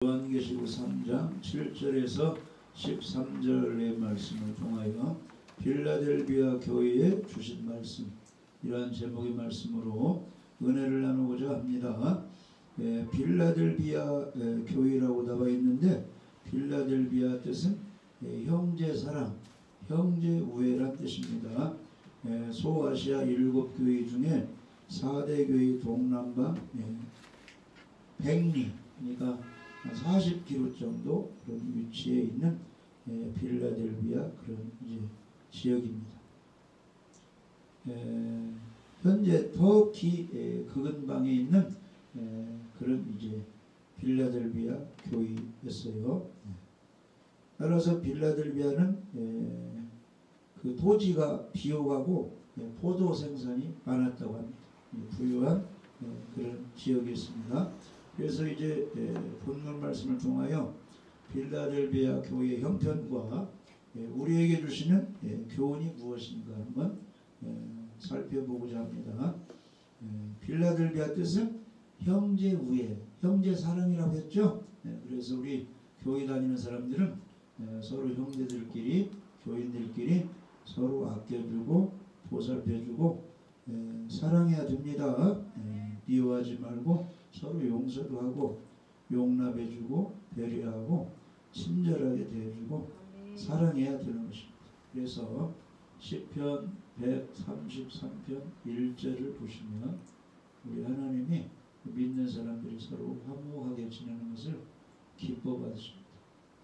요한계시록 3장 7절에서 13절의 말씀을 통하여 빌라델비아 교회에 주신 말씀, 이러한 제목의 말씀으로 은혜를 나누고자 합니다. 빌라델비아 교회라고 나와 있는데, 빌라델비아 뜻은 형제 사랑, 형제 우애란 뜻입니다. 소아시아 7교회 중에 4대 교회 동남방 백리, 그러니까 40km 정도 그런 위치에 있는 빌라델비아 그런 이제 지역입니다. 현재 터키 그근방에 있는 그런 이제 빌라델비아 교회였어요. 따라서 빌라델비아는 그 토지가 비옥하고 포도 생산이 많았다고 합니다. 부유한 그런 지역이었습니다. 그래서 이제 본문 말씀을 통하여 빌라델비아 교회의 형편과 우리에게 주시는 교훈이 무엇인가 한번 살펴보고자 합니다. 빌라델비아 뜻은 형제 우애, 형제 사랑이라고 했죠. 그래서 우리 교회 다니는 사람들은 서로 형제들끼리, 교인들끼리 서로 아껴주고 보살펴주고 사랑해야 됩니다. 미워하지 말고 서로 용서도 하고 용납해주고 배려하고 친절하게 대해주고 사랑해야 되는 것입니다. 그래서 시편 133편 1절을 보시면 우리 하나님이 믿는 사람들이 서로 화목하게 지내는 것을 기뻐 받으십니다.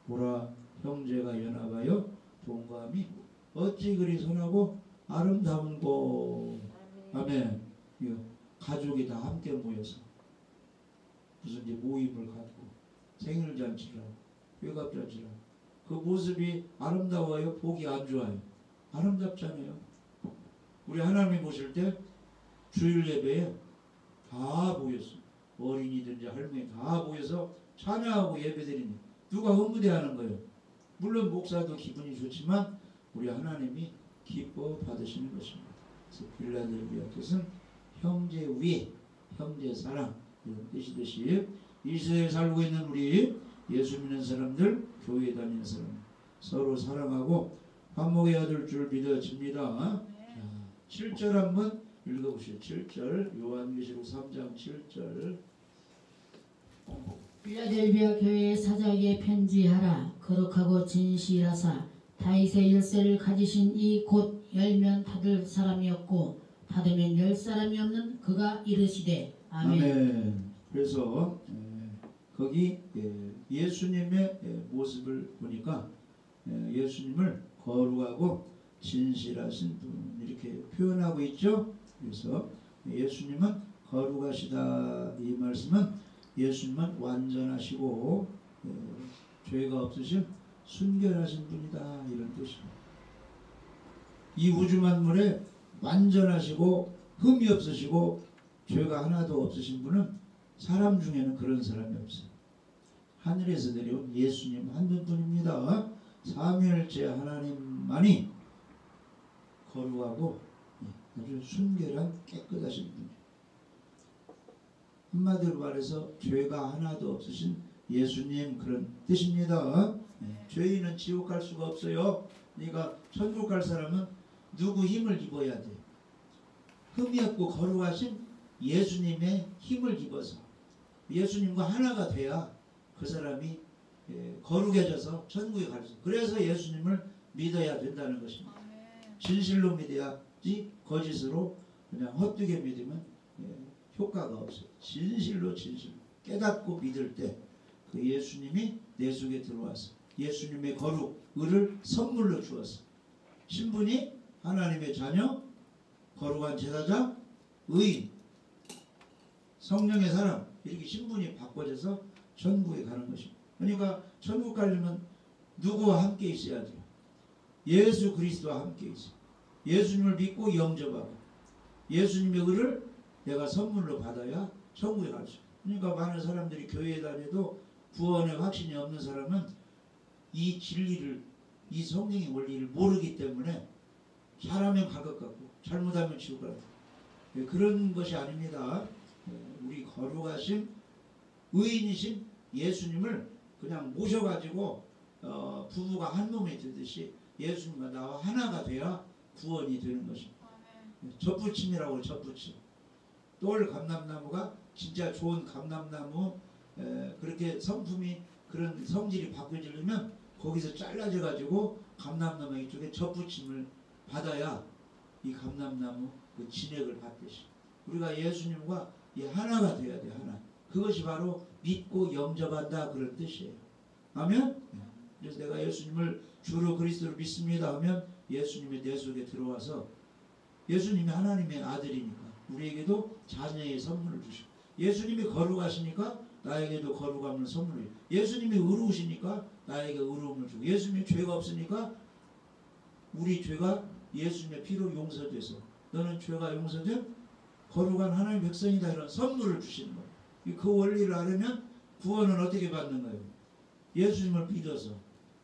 보라, 형제가 연합하여 동거함이 어찌 그리 선하고 아름다운고. 아멘. 가족이 다 함께 모여서 무슨 이제 모임을 갖고 생일잔치를 하고 회갑잔치를 하고 그 모습이 아름다워요? 보기 안 좋아요? 아름답잖아요. 우리 하나님 보실 때 주일 예배에 다 모였어요. 어린이든지 할머니 다 모여서 찬양하고 예배드리니 누가 흥분해하는 거예요? 물론 목사도 기분이 좋지만 우리 하나님이 기뻐 받으시는 것입니다. 그래서 빌라델비아 뜻은 형제 우애, 형제 사랑 이런 뜻이듯이 이 시대에 살고 있는 우리 예수 믿는 사람들, 교회 다니는 사람 서로 사랑하고 화목해야 될 줄 믿어집니다. 자, 7절 한번 읽어보시죠. 7절 요한계시록 3장 7절. 빌라델비아 교회의 사자에게 편지하라. 거룩하고 진실하사 다윗의 열쇠를 가지신 이 곧 열면 닫을 사람이었고 닫으면 열 사람이 없는 그가 이르시되 아멘. 아멘. 그래서 거기 예수님의 모습을 보니까 예수님을 거룩하고 진실하신 분 이렇게 표현하고 있죠. 그래서 예수님은 거룩하시다, 이 말씀은 예수님은 완전하시고 죄가 없으신 순결하신 분이다, 이런 뜻입니다. 이 우주 만물에 완전하시고 흠이 없으시고 죄가 하나도 없으신 분은 사람 중에는 그런 사람이 없어요. 하늘에서 내려온 예수님 한 분뿐입니다. 삼위일체 하나님만이 거룩하고 아주 순결한 깨끗하신 분이에요. 한마디로 말해서 죄가 하나도 없으신 예수님, 그런 뜻입니다. 죄인은 지옥 갈 수가 없어요. 그러니까 천국 갈 사람은 누구 힘을 입어야 돼요? 흠이 없고 거룩하신 예수님의 힘을 입어서 예수님과 하나가 돼야 그 사람이 거룩해져서 천국에 갈 수 있어요. 그래서 예수님을 믿어야 된다는 것입니다. 진실로 믿어야지 거짓으로 그냥 헛되게 믿으면 효과가 없어요. 진실로 깨닫고 믿을 때 그 예수님이 내 속에 들어와서 예수님의 거룩, 의를 선물로 주어서 신분이 하나님의 자녀, 거룩한 제사장, 의인, 성령의 사람, 이렇게 신분이 바꿔져서 천국에 가는 것입니다. 그러니까 천국 가려면 누구와 함께 있어야 돼요? 예수 그리스도와 함께 있어요. 예수님을 믿고 영접하고 예수님의 의를 내가 선물로 받아야 천국에 갈 수 있어요. 그러니까 많은 사람들이 교회에 다녀도 구원의 확신이 없는 사람은 이 진리를, 이 성경의 원리를 모르기 때문에 잘하면 갈 것 같고 잘못하면 지옥 갈 것 같고 그런 것이 아닙니다. 우리 거룩하신 의인이신 예수님을 그냥 모셔가지고 부부가 한 몸이 되듯이 예수님과 나와 하나가 돼야 구원이 되는 것입니다. 젖붙임이라고 젖붙임. 똘 감람나무가 진짜 좋은 감람나무 그렇게 성품이 그런 성질이 바뀌어지려면 거기서 잘라져 가지고 감람나무 이쪽에 젖붙임을 받아야 이 감람나무 그 진액을 받듯이 우리가 예수님과 이 하나가 돼야 돼. 하나. 그것이 바로 믿고 영접한다 그런 뜻이에요. 아멘. 그래서 내가 예수님을 주로 그리스도로 믿습니다 하면 예수님이 내 속에 들어와서 예수님이 하나님의 아들이니까 우리에게도 자녀의 선물을 주시고 예수님이 거룩하시니까 나에게도 거룩함을 선물을 주고 예수님이 의로우시니까 나에게 의로움을 주고 예수님이 죄가 없으니까 우리 죄가 예수님의 피로 용서돼서 너는 죄가 용서된 거룩한 하나님의 백성이다 이런 선물을 주시는 거예요. 그 원리를 알으면 구원은 어떻게 받는 거예요? 예수님을 믿어서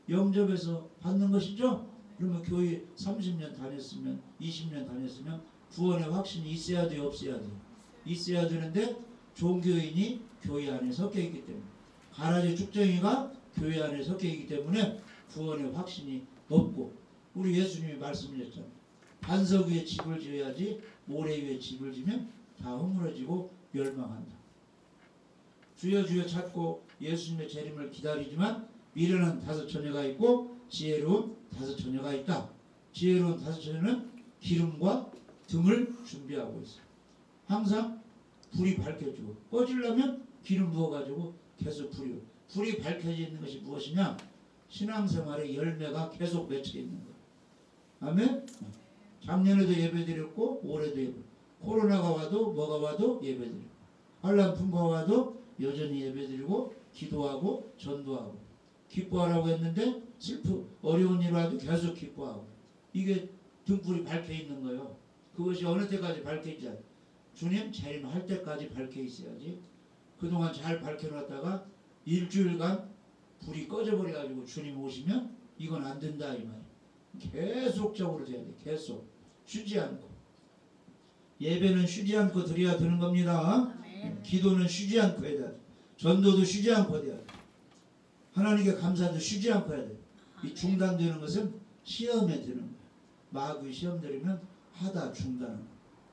영접해서 받는 것이죠. 그러면 교회 30년 다녔으면 20년 다녔으면 구원의 확신이 있어야 돼요? 없어야 돼요? 있어야 되는데 종교인이 교회 안에 섞여 있기 때문에 가라지 축쟁이가 교회 안에 섞여 있기 때문에 구원의 확신이 없고 우리 예수님이 말씀하셨잖아요. 반석 위에 집을 지어야지 모래 위에 집을 지면 다 허물어지고 멸망한다. 주여 주여 찾고 예수님의 재림을 기다리지만 미련한 5 처녀가 있고 지혜로운 5 처녀가 있다. 지혜로운 5 처녀는 기름과 등을 준비하고 있어요. 항상 불이 밝혀지고 꺼지려면 기름 부어가지고 계속 불이 밝혀져 있는 것이 무엇이냐? 신앙생활의 열매가 계속 맺혀 있는 거예요. 아멘? 작년에도 예배드렸고 올해도 예배. 코로나가 와도 뭐가 와도 예배드리고 환난풍과 와도 여전히 예배드리고 기도하고 전도하고 기뻐하라고 했는데 어려운 일 와도 계속 기뻐하고 이게 등불이 밝혀 있는 거예요. 그것이 어느 때까지 밝혀 있지? 주님 재림할 때까지 밝혀 있어야지. 그동안 잘 밝혀놨다가 일주일간 불이 꺼져버려가지고 주님 오시면 이건 안 된다 이 말이에요. 계속적으로 돼야 돼. 계속 쉬지 않고 예배는 쉬지 않고 드려야 되는 겁니다. 기도는 쉬지 않고 해야 돼. 전도도 쉬지 않고 해야 돼. 하나님께 감사도 쉬지 않고 해야 돼. 이 중단되는 것은 시험에 드는 거야. 마귀 시험 들으면 하다 중단하는 거야.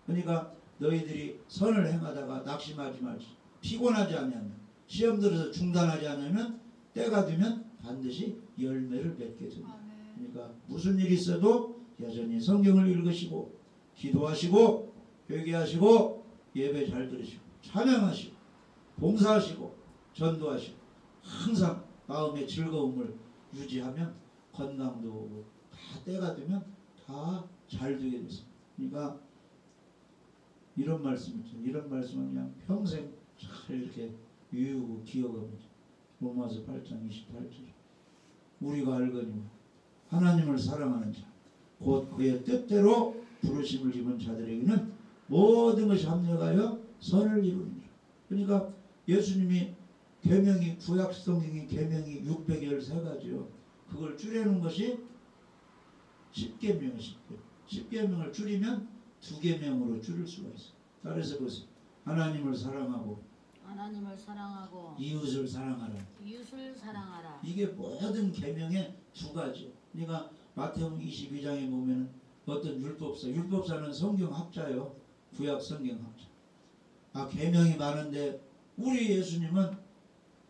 그러니까 너희들이 선을 행하다가 낙심하지 말지. 피곤하지 않으면 시험 들어서 중단하지 않으면 때가 되면 반드시 열매를 맺게 됩니다. 그러니까 무슨 일이 있어도 여전히 성경을 읽으시고 기도하시고 회개하시고 예배 잘 들으시고 찬양하시고 봉사하시고 전도하시고 항상 마음의 즐거움을 유지하면 건강도 오고 다 때가 되면 다 잘 되게 됐습니다. 그러니까 이런 말씀 있죠. 이런 말씀은 그냥 평생 잘 이렇게 외우고 기억합니다. 로마서 8장 28절 우리가 알거니와 하나님을 사랑하는 자 곧 그의 뜻대로 부르심을 입은 자들에게는 모든 것이 합력하여 선을 이루느니라. 그러니까 예수님이 계명이 구약 성경의 계명이 613가지요. 그걸 줄여놓은 것이 10계명이에요. 10계명을 줄이면 2계명으로 줄일 수가 있어요. 따라서 보세요. 하나님을 사랑하고 이웃을 사랑하라. 이게 모든 계명의 2가지. 그러니까 마태복음 22장에 보면 어떤 율법사는 성경학자요. 구약 성경학자. 계명이 많은데 우리 예수님은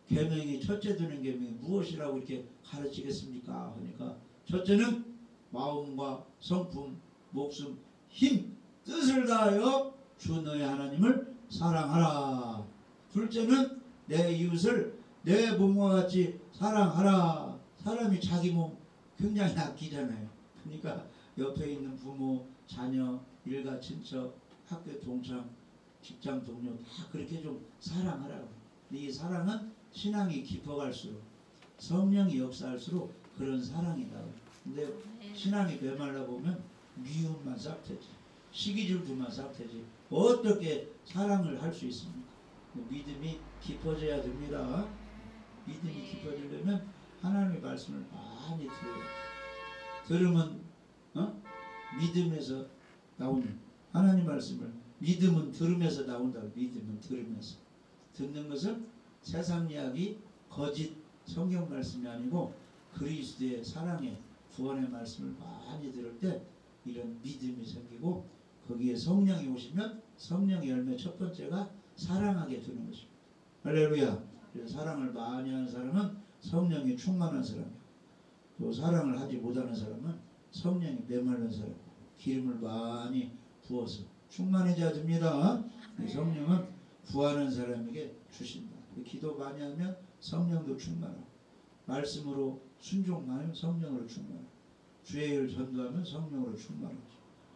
계명이 첫째 되는 계명이 무엇이라고 이렇게 가르치겠습니까? 그러니까 첫째는 마음과 성품, 목숨, 힘, 뜻을 다하여 주 너의 하나님을 사랑하라. 둘째는 내 이웃을 내 몸과 같이 사랑하라. 사람이 자기 몸 굉장히 아끼잖아요. 그러니까 옆에 있는 부모, 자녀, 일가, 친척, 학교 동창, 직장 동료 다 그렇게 좀 사랑하라고. 이 사랑은 신앙이 깊어갈수록 성령이 역사할수록 그런 사랑이 나와요. 근데 신앙이 메말라 보면 미움만 싹트지, 시기질투만 싹트지 어떻게 사랑을 할 수 있습니까? 믿음이 깊어져야 됩니다. 믿음이 깊어지려면 하나님의 말씀을 많이 들어요. 들으면 믿음에서 나오는 하나님 말씀을 믿음은 들으면서 나온다고. 믿음은 들으면서. 듣는 것은 세상 이야기 거짓 성경 말씀이 아니고 그리스도의 사랑의 구원의 말씀을 많이 들을 때 이런 믿음이 생기고 거기에 성령이 오시면 성령의 열매 첫 번째가 사랑하게 되는 것입니다. 할렐루야. 그래서 사랑을 많이 하는 사람은 성령이 충만한 사람이에요. 또 사랑을 하지 못하는 사람은 성령이 메마른 사람. 기름을 많이 부어서 충만해져야 됩니다. 성령은 구하는 사람에게 주신다. 기도 많이 하면 성령도 충만하고 말씀으로 순종하면 성령으로 충만하고 주의 일 전도하면 성령으로 충만하고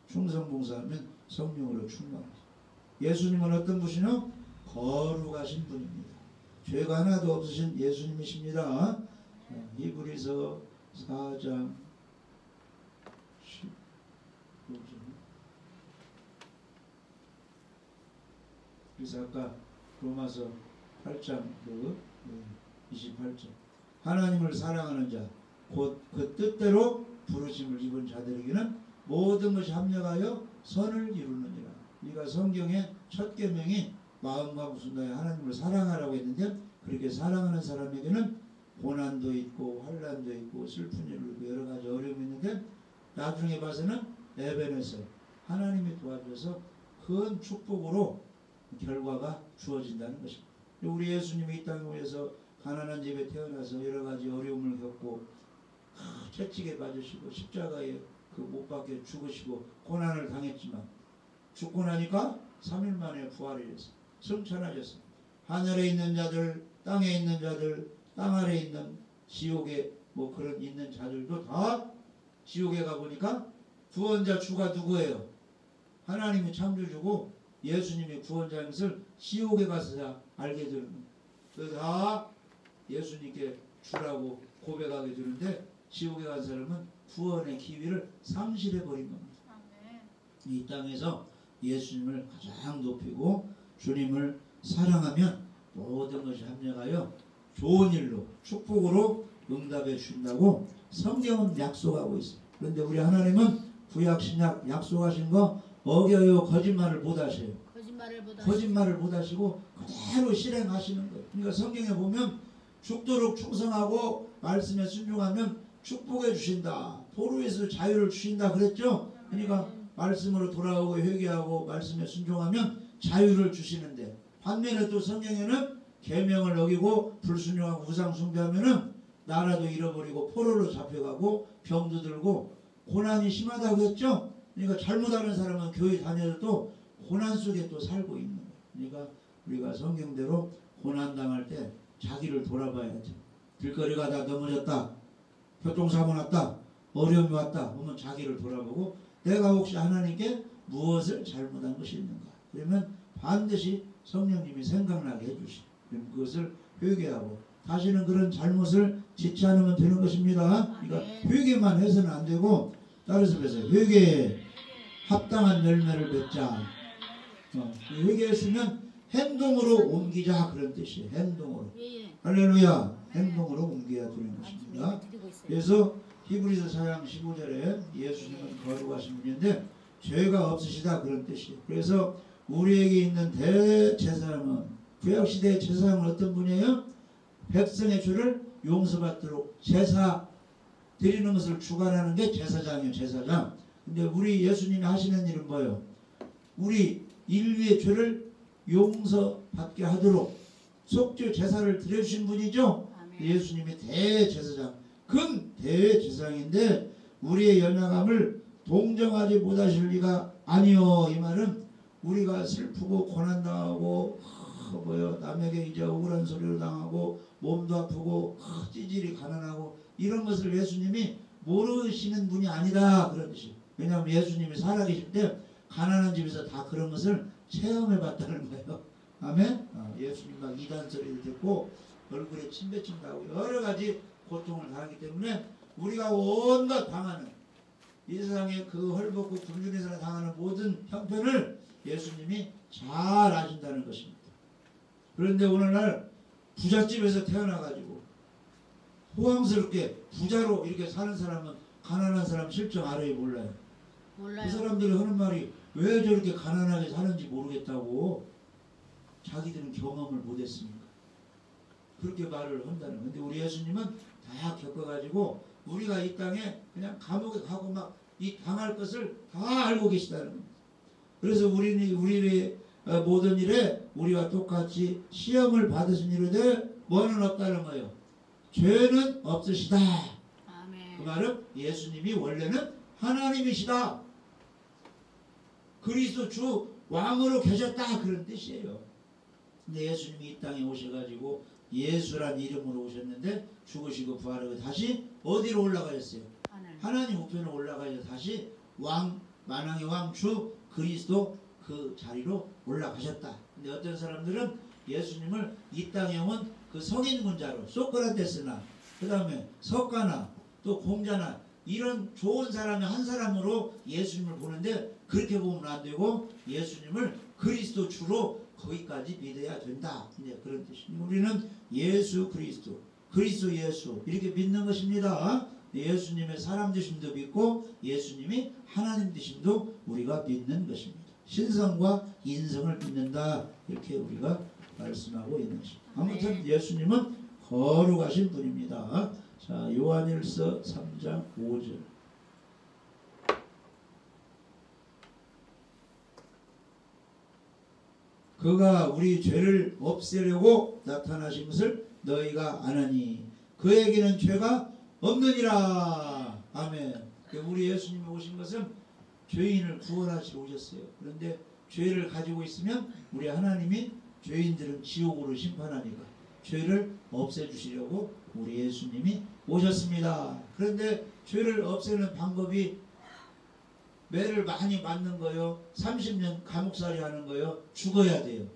충성봉사하면 성령으로 충만하고 예수님은 어떤 분이요? 거룩하신 분입니다. 죄가 하나도 없으신 예수님이십니다. 히브리서 4장 15절. 그래서 아까 로마서 8장 28절 하나님을 사랑하는 자 곧 그 뜻대로 부르심을 입은 자들에게는 모든 것이 합력하여 선을 이루느니라. 그러니까 성경의 첫 계명이 마음과 무슨 다에 하나님을 사랑하라고 했는데 그렇게 사랑하는 사람에게는 고난도 있고 환난도 있고 슬픈 일도 있고 여러 가지 어려움이 있는데 나중에 봐서는 에베네서 하나님이 도와줘서 큰 축복으로 결과가 주어진다는 것입니다. 우리 예수님이 이 땅에 오셔서 가난한 집에 태어나서 여러 가지 어려움을 겪고 채찍에 맞으시고 십자가에 그 못 박혀 죽으시고 고난을 당했지만 죽고 나니까 3일 만에 부활이 돼서 승천하셨어요. 하늘에 있는 자들, 땅에 있는 자들, 땅 아래에 있는 지옥에 뭐 그런 있는 자들도 다 지옥에 가보니까 구원자 주가 누구예요? 하나님이 창조주고 예수님이 구원자인 것을 지옥에 가서야 알게 되는 거예요. 그래서 다 예수님께 주라고 고백하게 되는데 지옥에 간 사람은 구원의 기회를 상실해버린 겁니다. 이 땅에서 예수님을 가장 높이고 주님을 사랑하면 모든 것이 합력하여 좋은 일로 축복으로 응답해 주신다고 성경은 약속하고 있어요. 그런데 우리 하나님은 구약 신약 약속하신 거 어겨요. 거짓말을 못 하셔요. 거짓말을 못 하시고 그대로 실행하시는 거예요. 그러니까 성경에 보면 죽도록 충성하고 말씀에 순종하면 축복해 주신다. 포로에서 자유를 주신다 그랬죠. 그러니까 말씀으로 돌아오고 회개하고 말씀에 순종하면 자유를 주시는데 반면에 또 성경에는 계명을 어기고 불순종하고 우상 숭배하면은 나라도 잃어버리고 포로로 잡혀가고 병도 들고 고난이 심하다고 했죠. 그러니까 잘못하는 사람은 교회 다녀도 고난 속에 또 살고 있는 거예요. 그러니까 우리가 성경대로 고난 당할 때 자기를 돌아봐야죠. 길거리가 다 넘어졌다. 교통사고 났다. 어려움이 왔다. 그러면 자기를 돌아보고 내가 혹시 하나님께 무엇을 잘못한 것이 있는가. 그러면 반드시 성령님이 생각나게 해주시고 그것을 회개하고 다시는 그런 잘못을 짓지 않으면 되는 것입니다. 그러니까 회개만 해서는 안 되고 따라서 그래서 회개에 합당한 열매를 맺자. 회개했으면 행동으로 옮기자 그런 뜻이에요. 행동으로. 할렐루야. 행동으로 옮겨야 되는 것입니다. 그래서 히브리서 4장 15절에 예수님은 거룩하신 분인데 죄가 없으시다 그런 뜻이에요. 그래서 우리에게 있는 대제사장은 구약시대의 제사장은 어떤 분이에요? 백성의 죄를 용서받도록 제사 드리는 것을 주관하는 게 제사장이에요. 제사장. 근데 우리 예수님이 하시는 일은 뭐예요? 우리 인류의 죄를 용서받게 하도록 속죄 제사를 드려주신 분이죠. 예수님이 대제사장, 큰 대제사장인데 우리의 연약함을 동정하지 못하실 리가 아니요. 이 말은 우리가 슬프고 고난당하고 남에게 이제 억울한 소리를 당하고 몸도 아프고 찌질이 가난하고 이런 것을 예수님이 모르시는 분이 아니다 그런 뜻이에요. 왜냐하면 예수님이 살아계실 때 가난한 집에서 다 그런 것을 체험해 봤다는 거예요. 아멘? 예수님 막 이단 소리를 듣고 얼굴에 침 뱉힌다고 여러 가지 고통을 당하기 때문에 우리가 온갖 당하는 이 세상에 그 헐벗고 굶주려서 당하는 모든 형편을 예수님이 잘 아신다는 것입니다. 그런데 오늘날 부잣집에서 태어나가지고 호황스럽게 부자로 이렇게 사는 사람은 가난한 사람 실정 알아요? 몰라요? 그 사람들이 하는 말이 왜 저렇게 가난하게 사는지 모르겠다고. 자기들은 경험을 못했으니까. 그렇게 말을 한다는 건데 우리 예수님은 다 겪어가지고 우리가 이 땅에 그냥 감옥에 가고 막 이 당할 것을 다 알고 계시다는 겁니다. 그래서 우리의 모든 일에 우리와 똑같이 시험을 받으신 이르되 뭐는 없다는 거예요. 죄는 없으시다. 아멘. 그 말은 예수님이 원래는 하나님이시다. 그리스도 주 왕으로 계셨다 그런 뜻이에요. 근데 예수님이 이 땅에 오셔가지고 예수란 이름으로 오셨는데 죽으시고 부활하고 다시 어디로 올라가셨어요? 하나님 우편으로 올라가셔서 다시 왕 만왕의 왕 주 그리스도 그 자리로 올라가셨다. 근데 어떤 사람들은 예수님을 이 땅에 온 그 성인군자로 소크라테스나 그 다음에 석가나 또 공자나 이런 좋은 사람의 한 사람으로 예수님을 보는데 그렇게 보면 안 되고 예수님을 그리스도 주로 거기까지 믿어야 된다. 이제 그런 뜻입니다. 우리는 예수 그리스도, 그리스도 예수 이렇게 믿는 것입니다. 예수님의 사람 되심도 믿고 예수님이 하나님 되심도 우리가 믿는 것입니다. 신성과 인성을 믿는다. 이렇게 우리가 말씀하고 있는 것입니다. 아무튼 예수님은 거룩하신 분입니다. 자, 요한일서 3장 5절. 그가 우리 죄를 없애려고 나타나신 것을 너희가 아나니 그에게는 죄가 없느니라. 아멘. 우리 예수님이 오신 것은 죄인을 구원하시러 오셨어요. 그런데 죄를 가지고 있으면 우리 하나님이 죄인들은 지옥으로 심판하니까 죄를 없애주시려고 우리 예수님이 오셨습니다. 그런데 죄를 없애는 방법이 매를 많이 맞는 거요, 30년 감옥살이 하는 거요, 죽어야 돼요.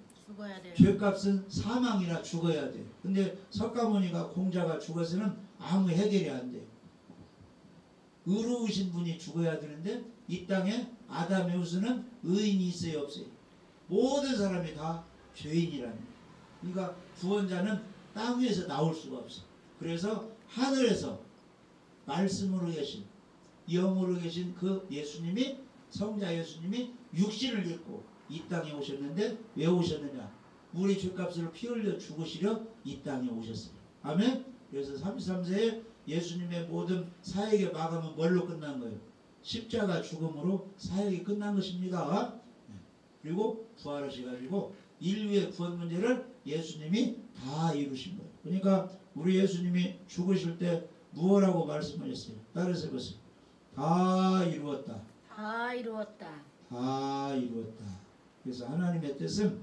죄값은 사망이라 죽어야 돼요. 근데 석가모니가 공자가 죽어서는 아무 해결이 안 돼요. 의로우신 분이 죽어야 되는데 이 땅에 아담 에우스는 의인이 있어요 없어요? 모든 사람이 다 죄인이라는 거예요. 그러니까 구원자는 땅 위에서 나올 수가 없어요. 그래서 하늘에서 말씀으로 계신 영으로 계신 그 예수님이, 성자 예수님이 육신을 입고 이 땅에 오셨는데 왜 오셨느냐? 우리 죄값을 피 흘려 죽으시려 이 땅에 오셨어요. 아멘. 그래서 33세에 예수님의 모든 사역의 마감은 뭘로 끝난 거예요? 십자가 죽음으로 사역이 끝난 것입니다. 그리고 부활하셔가지고 인류의 구원 문제를 예수님이 다 이루신 거예요. 그러니까 우리 예수님이 죽으실 때 무엇라고 말씀하셨어요? 따라서 보세요. 다 이루었다. 다 이루었다. 다 이루었다. 그래서 하나님의 뜻은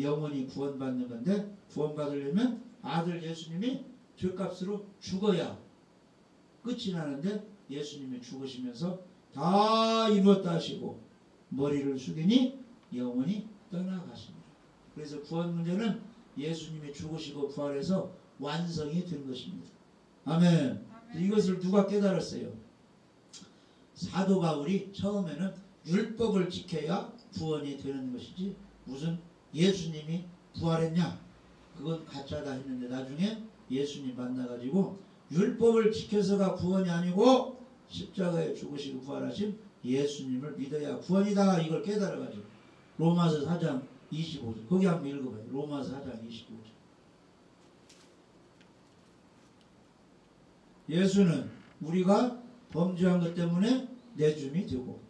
영원히 구원받는 건데 구원받으려면 아들 예수님이 죄값으로 죽어야 끝이 나는데 예수님이 죽으시면서 다 이루었다 하시고 머리를 숙이니 영원히 떠나가십니다. 그래서 구원 문제는 예수님이 죽으시고 부활해서 완성이 된 것입니다. 아멘. 이것을 누가 깨달았어요? 사도 바울이 처음에는 율법을 지켜야 구원이 되는 것이지 무슨 예수님이 부활했냐? 그건 가짜다 했는데 나중에 예수님 만나가지고 율법을 지켜서가 구원이 아니고 십자가에 죽으시고 부활하신 예수님을 믿어야 구원이다. 이걸 깨달아가지고 로마서 4장 25절 거기 한번 읽어봐요. 로마서 4장 25절. 예수는 우리가 범죄한 것 때문에 내줌이 되고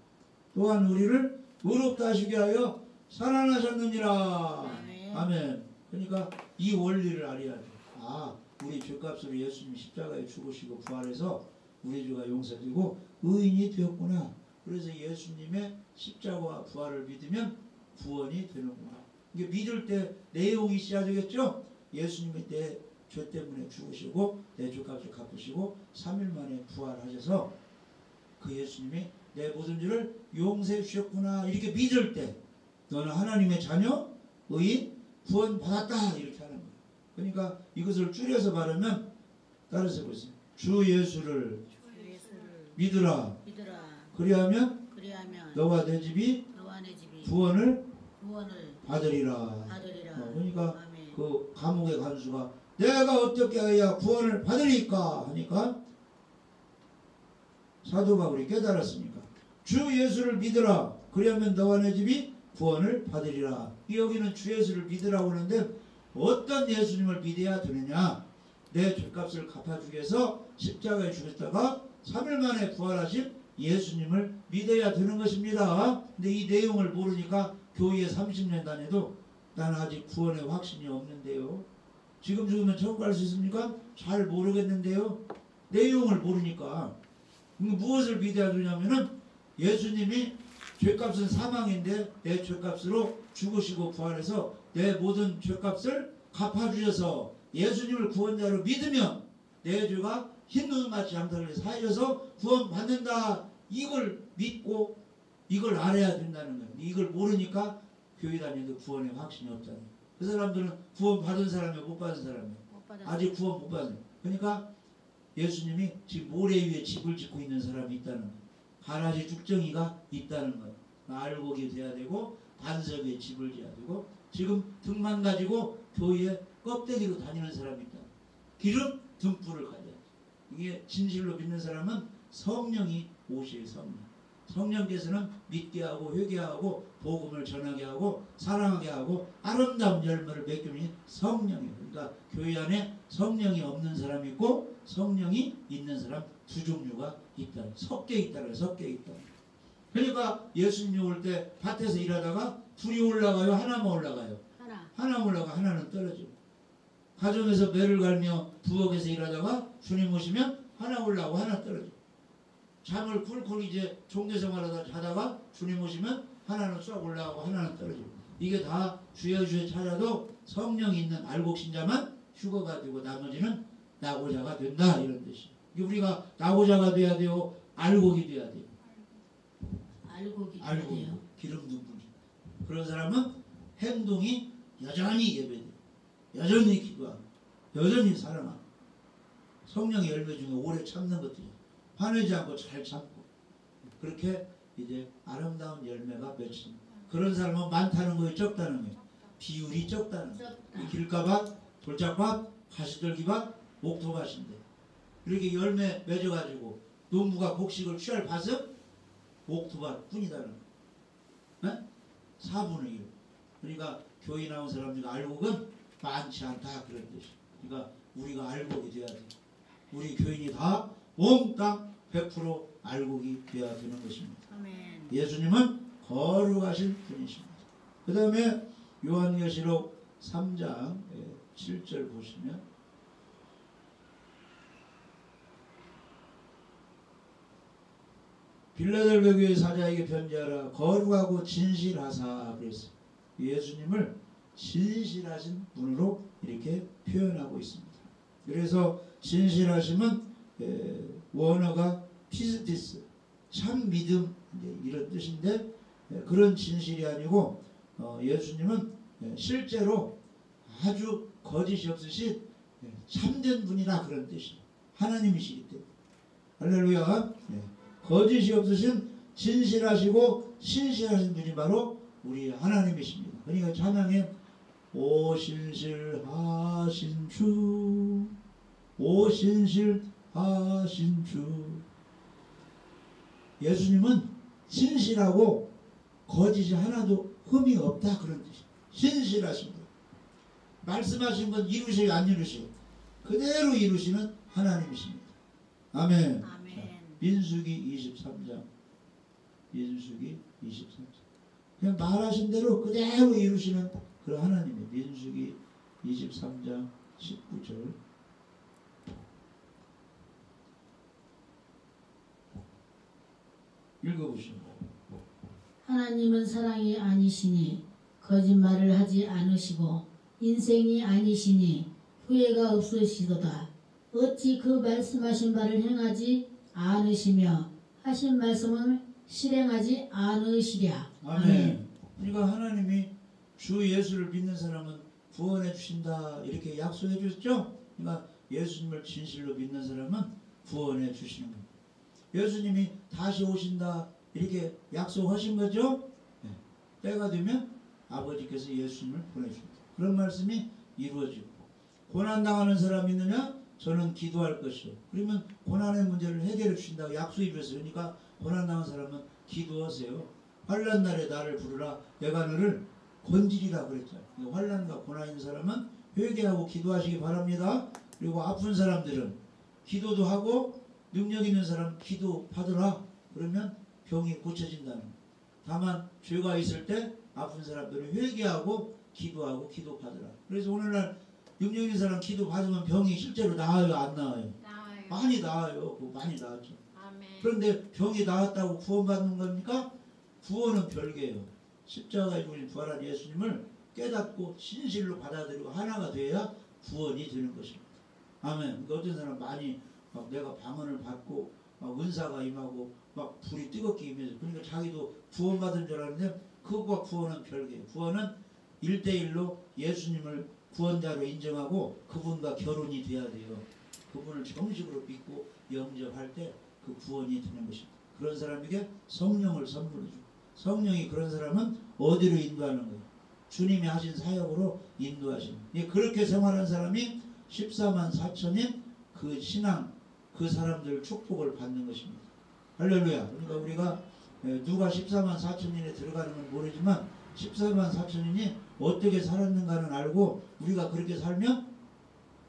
또한 우리를 의롭다 하시게 하여 살아나셨느니라. 아멘. 그러니까 이 원리를 알아야 돼. 아, 우리 죄값으로 예수님이 십자가에 죽으시고 부활해서 우리 죄가 용서되고 의인이 되었구나. 그래서 예수님의 십자가와 부활을 믿으면 구원이 되는구나. 이게 믿을 때 내용이 있어야 되겠죠? 예수님이 내 죄 때문에 죽으시고 내 죄값을 갚으시고 3일 만에 부활하셔서 그 예수님이 내 모든 죄를 용서해 주셨구나. 이렇게 믿을 때 너는 하나님의 자녀, 의인, 구원 받았다. 이렇게 하는 거예요. 그러니까 이것을 줄여서 말하면 따라서 보세요. 주 예수를 믿으라. 그리하면 너와 내 집이 구원을 받으리라. 그러니까 그 감옥의 간수가 내가 어떻게 해야 구원을 받으리까 하니까 사도 바울이 깨달았으니까 주 예수를 믿으라. 그러면 너와 내 집이 구원을 받으리라. 여기는 주 예수를 믿으라고 하는데 어떤 예수님을 믿어야 되느냐? 내 죄값을 갚아주기 위해서 십자가에 죽었다가 3일 만에 부활하신 예수님을 믿어야 되는 것입니다. 근데 이 내용을 모르니까 교회에 30년 다녀도 나는 아직 구원의 확신이 없는데요. 지금 죽으면 천국 갈 수 있습니까? 잘 모르겠는데요. 내용을 모르니까. 무엇을 믿어야 되냐면은 예수님이 죄값은 사망인데 내 죄값으로 죽으시고 부활해서 내 모든 죄값을 갚아주셔서 예수님을 구원자로 믿으면 내 죄가 흰 눈같이 양털을 사여져서 구원받는다. 이걸 믿고 이걸 알아야 된다는 거예요. 이걸 모르니까 교회 다니는데 구원의 확신이 없잖아요. 그 사람들은 구원 받은 사람이에요? 못 받은 사람이에요? 아직 구원 못 받은. 그러니까 예수님이 지금 모래 위에 집을 짓고 있는 사람이 있다는 거예요. 가라지 죽정이가 있다는 거예요. 알곡이 돼야 되고 반석 위에 집을 지어야 되고 지금 등만 가지고 교회에 껍데기로 다니는 사람이 있다. 기름 등불을 가져야 돼. 이게 진실로 믿는 사람은 성령이 오실 성령. 성령께서는 믿게 하고 회개하고 복음을 전하게 하고 사랑하게 하고 아름다운 열매를 맺기는 성령이에요. 그러니까 교회 안에 성령이 없는 사람이 있고 성령이 있는 사람 두 종류가 있다. 섞여 있다는 섞여 있다. 그러니까 예수님이 올 때 밭에서 일하다가 둘이 올라가요? 하나만 올라가요? 하나 올라가 하나는 떨어져요. 가정에서 매를 갈며 부엌에서 일하다가 주님 오시면 하나 올라가고 하나 떨어져요. 잠을 쿨쿨 이제 종교생활하다 자다가 주님 오시면 하나는 쏙 올라가고 하나는 떨어져요. 이게 다 주여 찾아도 성령이 있는 알곡신자만 휴거가 되고 나머지는 나고자가 된다 이런 뜻이에요. 우리가 나고자가 돼야 돼요? 알곡이 돼야 돼요? 알곡이 돼야 돼요. 기름 등불이. 그런 사람은 행동이 여전히 예배돼요. 여전히 기도하고 여전히 사랑하고 성령의 열매 중에 오래 참는 것들이에요. 화내지 않고 잘 참고 그렇게 이제 아름다운 열매가 맺힌 그런 사람은 많다는 거예요? 적다는 거예요? 비율이 적다는 거예요. 길가밭, 돌짝밭, 가시떨기밭, 옥토밭인데 이렇게 열매 맺어가지고 농부가 곡식을 취할 밭은 옥토밭 뿐이다는 거예요. 네? 4분의 1. 그러니까 교회 나온 사람들이 알곡은 많지 않다 그런 뜻이에요. 그러니까 우리가 알곡이 돼야 돼요. 우리 교인이 다 몽땅 100% 알곡이 되어야 되는 것입니다. 아멘. 예수님은 거룩하신 분이십니다. 그 다음에 요한계시록 3장 7절 보시면 빌라델베 교회 사자에게 편지하라 거룩하고 진실하사 그랬어요. 예수님을 진실하신 분으로 이렇게 표현하고 있습니다. 그래서 진실하심은 원어가 피스티스 참 믿음 이런 뜻인데 그런 진실이 아니고 예수님은 실제로 아주 거짓이 없으신 참된 분이라 그런 뜻이에요. 하나님이시기 때문에 할렐루야. 거짓이 없으신 진실하시고 신실하신 분이 바로 우리 하나님이십니다. 그러니까 찬양에 오 신실하신 주 오 신실하신 주 예수님은 신실하고 거짓이 하나도 흠이 없다 그런 뜻이에요. 신실하신 분 말씀하신 건 이루시고 안 이루시고 그대로 이루시는 하나님이십니다. 아멘. 아멘. 민수기 23장 민수기 23장 그냥 말하신 대로 그대로 이루시는 그런 하나님이에요. 민수기 23장 19절 읽어보십니다. 하나님은 사랑이 아니시니 거짓말을 하지 않으시고 인생이 아니시니 후회가 없으시도다. 어찌 그 말씀하신 바를 행하지 않으시며 하신 말씀을 실행하지 않으시랴. 아멘. 그러니까 하나님이 주 예수를 믿는 사람은 구원해 주신다 이렇게 약속해 주셨죠. 그러니까 예수님을 진실로 믿는 사람은 구원해 주시는 겁니다. 예수님이 다시 오신다 이렇게 약속하신 거죠. 때가 되면 아버지께서 예수님을 보내줍니다. 그런 말씀이 이루어지고 고난당하는 사람이 있느냐? 저는 기도할 것이요. 그러면 고난의 문제를 해결해 주신다고 약속해 주셨어요. 그러니까 고난당한 사람은 기도하세요. 환난 날에 나를 부르라 내가 너를 건지리라 그랬잖아요. 환난과 고난 있는 사람은 회개하고 기도하시기 바랍니다. 그리고 아픈 사람들은 기도도 하고 능력 있는 사람 기도 받으라. 그러면 병이 고쳐진다는 거예요. 다만 죄가 있을 때 아픈 사람들은 회개하고 기도하고 기도 받으라. 그래서 오늘날 능력 있는 사람 기도 받으면 병이 실제로 나아요, 안 나아요? 나아요. 많이 나아요. 많이 나았죠. 아멘. 그런데 병이 나았다고 구원받는 겁니까? 구원은 별개예요. 십자가에 죽으신 부활한 예수님을 깨닫고 진실로 받아들이고 하나가 돼야 구원이 되는 것입니다. 아멘. 그러니까 어떤 사람 많이 막 내가 방언을 받고 막 은사가 임하고 막 불이 뜨겁게 임해서 그러니까 자기도 구원받은 줄 알았는데 그것과 구원은 별개예요. 구원은 1대1로 예수님을 구원자로 인정하고 그분과 결혼이 돼야 돼요. 그분을 정식으로 믿고 영접할 때 그 구원이 되는 것입니다. 그런 사람에게 성령을 선물해 주고 성령이 그런 사람은 어디로 인도하는 거예요? 주님이 하신 사역으로 인도하시는 거예요. 그렇게 생활한 사람이 14만 4천인 그 신앙 그 사람들 축복을 받는 것입니다. 할렐루야. 그러니까 우리가 누가 14만 4천인에 들어가는 건 모르지만 14만 4천인이 어떻게 살았는가는 알고 우리가 그렇게 살면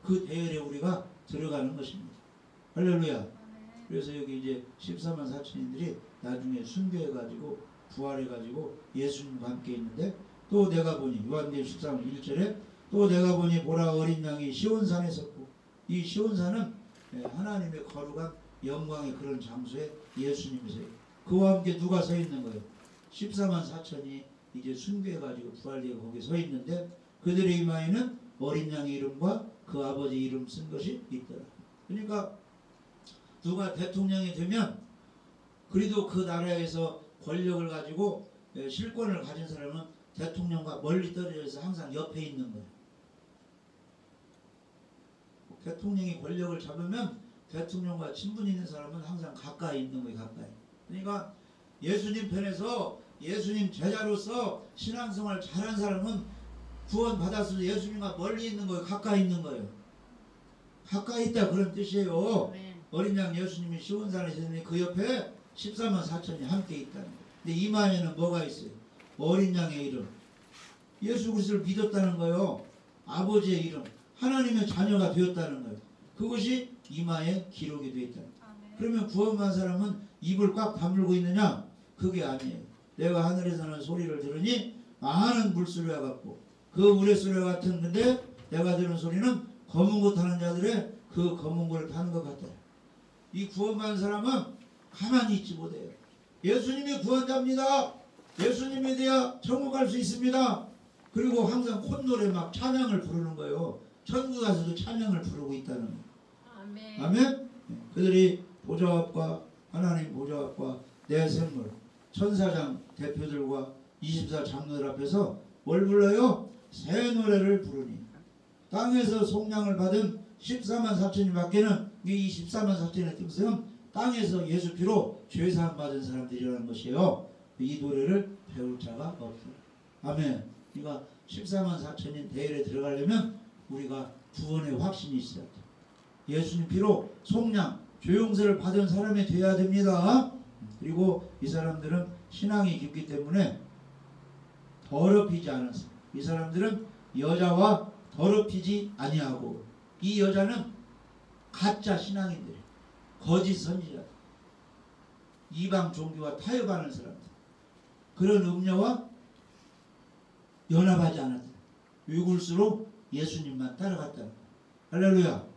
그 대열에 우리가 들어가는 것입니다. 할렐루야. 그래서 여기 이제 14만 4천인들이 나중에 순교해가지고 부활해가지고 예수님과 함께 있는데 또 내가 보니 요한계시록 13장 1절에 또 내가 보니 보라 어린 양이 시온산에 섰고 이 시온산은 하나님의 거룩한 영광의 그런 장소에 예수님이세요. 그와 함께 누가 서 있는 거예요? 14만 4천이 이제 순교해가지고 부활되어 거기에 서 있는데 그들의 이마에는 어린 양의 이름과 그 아버지 이름 쓴 것이 있더라. 그러니까 누가 대통령이 되면 그래도 그 나라에서 권력을 가지고 실권을 가진 사람은 대통령과 멀리 떨어져서 항상 옆에 있는 거예요. 대통령이 권력을 잡으면 대통령과 친분 있는 사람은 항상 가까이 있는 거예요. 가까이. 그러니까 예수님 편에서 예수님 제자로서 신앙생활 잘한 사람은 구원 받았을 때 예수님과 멀리 있는 거예요. 가까이 있는 거예요. 가까이 있다 그런 뜻이에요. 네. 어린 양 예수님이 시온산에 있는데 그 옆에 14만 4천이 함께 있다는 거예요. 근데 이마에는 뭐가 있어요? 어린 양의 이름. 예수 그리스도를 믿었다는 거예요. 아버지의 이름. 하나님의 자녀가 되었다는 거예요. 그것이 이마에 기록이 되어 있다는 거예요. 그러면 구원받은 사람은 입을 꽉 다물고 있느냐? 그게 아니에요. 내가 하늘에서 나는 소리를 들으니 많은 물소리와 같고 그 우레소리와 같은 건데 내가 들은 소리는 검은 것 타는 자들의 그 검은 것을 타는 것 같다. 이 구원받은 사람은 가만히 있지 못해요. 예수님이 구원자입니다. 예수님에 대해 천국 갈 수 있습니다. 그리고 항상 콧노래 막 찬양을 부르는 거예요. 천국 가서도 찬양을 부르고 있다는 거예요. 아멘. 아멘. 그들이 보좌 앞과 하나님 보좌 앞과 내 샘물 천사장 대표들과 24 장로들 앞에서 뭘 불러요? 새 노래를 부르니 땅에서 속량을 받은 14만 4천이 밖에는 이 14만 4천의 뜻은 땅에서 예수 피로 죄사함 받은 사람들이라는 것이에요. 이 노래를 배울 자가 없다. 아멘. 그러니까 14만 4천인 대열에 들어가려면 우리가 구원의 확신이 있어야 돼. 예수님 피로 속량, 죄용서를 받은 사람이 되어야 됩니다. 그리고 이 사람들은 신앙이 깊기 때문에 더럽히지 않았어요. 이 사람들은 여자와 더럽히지 아니하고 이 여자는 가짜 신앙인들, 거짓 선지자, 이방 종교와 타협하는 사람들, 그런 음녀와 연합하지 않았다. 위굴수로 예수님만 따라갔다. 할렐루야.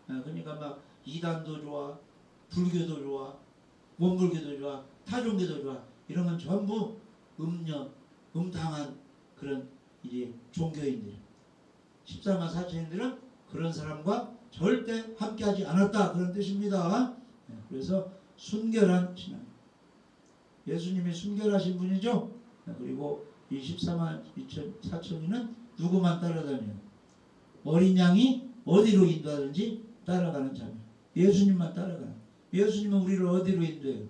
그러니까 막 이단도 좋아, 불교도 좋아, 원불교도 좋아, 타종교도 좋아, 이런 건 전부 음녀, 음탕한 그런 이제 종교인들. 14만 4천인들은 그런 사람과 절대 함께하지 않았다 그런 뜻입니다. 그래서 순결한 신앙. 예수님이 순결하신 분이죠. 그리고 이 14만 4천인은 누구만 따라다녀요? 어린 양이 어디로 인도하든지 따라가는 자녀. 예수님만 따라가는. 예수님은 우리를 어디로 인도해요?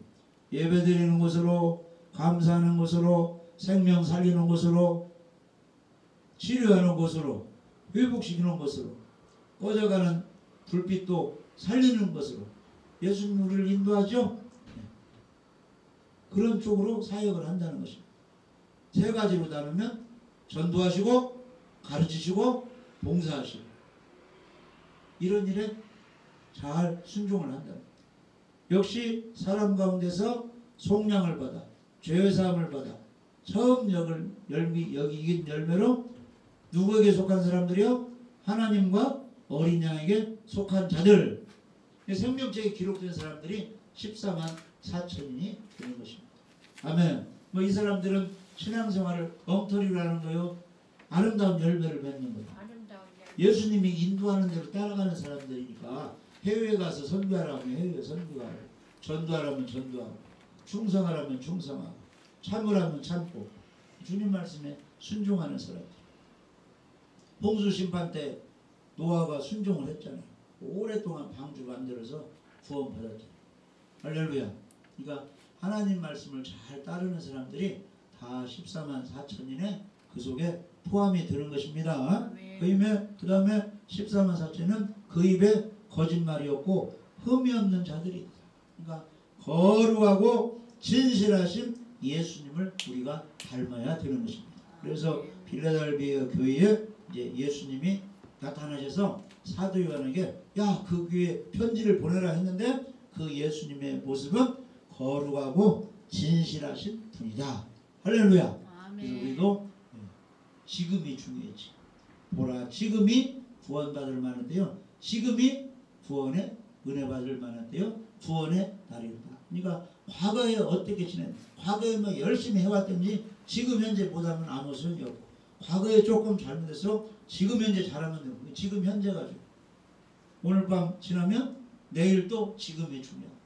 예배드리는 곳으로, 감사하는 곳으로, 생명 살리는 곳으로, 치료하는 곳으로, 회복시키는 곳으로, 꺼져가는 불빛도 살리는 것으로 예수님이 우리를 인도하죠. 그런 쪽으로 사역을 한다는 것입니다. 세 가지로 나누면 전도하시고 가르치시고 봉사하시고 이런 일에 잘 순종을 한다. 역시 사람 가운데서 속량을 받아 죄사함을 받아 처음 여기긴 열매로 누구에게 속한 사람들이요? 하나님과 어린 양에게 속한 자들. 생명책에 기록된 사람들이 14만 4천인이 되는 것입니다. 아멘. 뭐 이 사람들은 신앙생활을 엉터리로 하는 거요. 아름다운 열매를 맺는 거예요. 예수님이 인도하는 대로 따라가는 사람들이니까 해외에 가서 선교하라면 해외에 선교하고 전도하라면 전도하고 충성하라면 충성하고 참으라면 참고 주님 말씀에 순종하는 사람들. 홍수 심판 때 노아가 순종을 했잖아요. 오랫동안 방주 만들어서 구원 받았잖아요. 할렐루야. 그러니까 하나님 말씀을 잘 따르는 사람들이 다 14만 4천인의 그 속에 포함이 되는 것입니다. 그 다음에 14만 4천은 그 입에 거짓말이 없고 흠이 없는 자들이다. 그러니까 거룩하고 진실하신 예수님을 우리가 닮아야 되는 것입니다. 그래서 빌라델비아 교회에 이제 예수님이 나타나셔서 사도 요한에게 야, 그 교회에 편지를 보내라 했는데 그 예수님의 모습은 거룩하고 진실하신 분이다. 할렐루야. 그래서 우리도 지금이 중요하지. 보라, 지금이 구원받을 만한데요. 지금이 구원의 은혜 받을 만한데요. 구원의 날입니다. 그러니까 과거에 어떻게 지냈는지, 과거에 뭐 열심히 해왔든지 지금 현재 못하면 아무 소용이 없고, 과거에 조금 잘못해서 지금 현재 잘하면 되고, 지금 현재가 중요해요. 오늘 밤 지나면 내일 또 지금이 중요하고,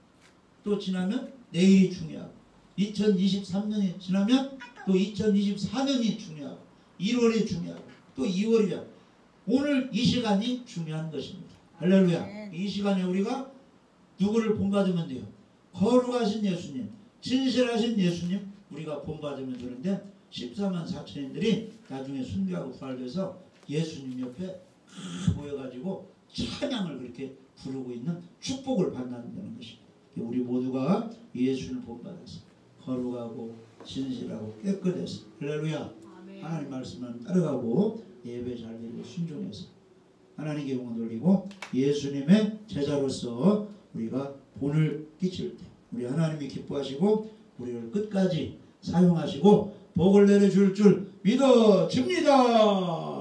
또 지나면 내일이 중요하고, 2023년이 지나면 또 2024년이 중요하고, 1월이 중요하고, 또 2월이야. 오늘 이 시간이 중요한 것입니다. 할렐루야. 이 시간에 우리가 누구를 본받으면 돼요? 거룩하신 예수님, 진실하신 예수님 우리가 본받으면 되는데 14만 4천인들이 나중에 순교하고 부활돼서 예수님 옆에 모여가지고 찬양을 그렇게 부르고 있는 축복을 받는다는 것입니다. 우리 모두가 예수를 본받아서 거룩하고 진실하고 깨끗해서 할렐루야. 하나님 말씀을 따라가고 예배 잘 드리고 순종해서 하나님께 영광 돌리고 예수님의 제자로서 우리가 본을 끼칠 때 우리 하나님이 기뻐하시고 우리를 끝까지 사용하시고 복을 내려줄 줄 믿어집니다.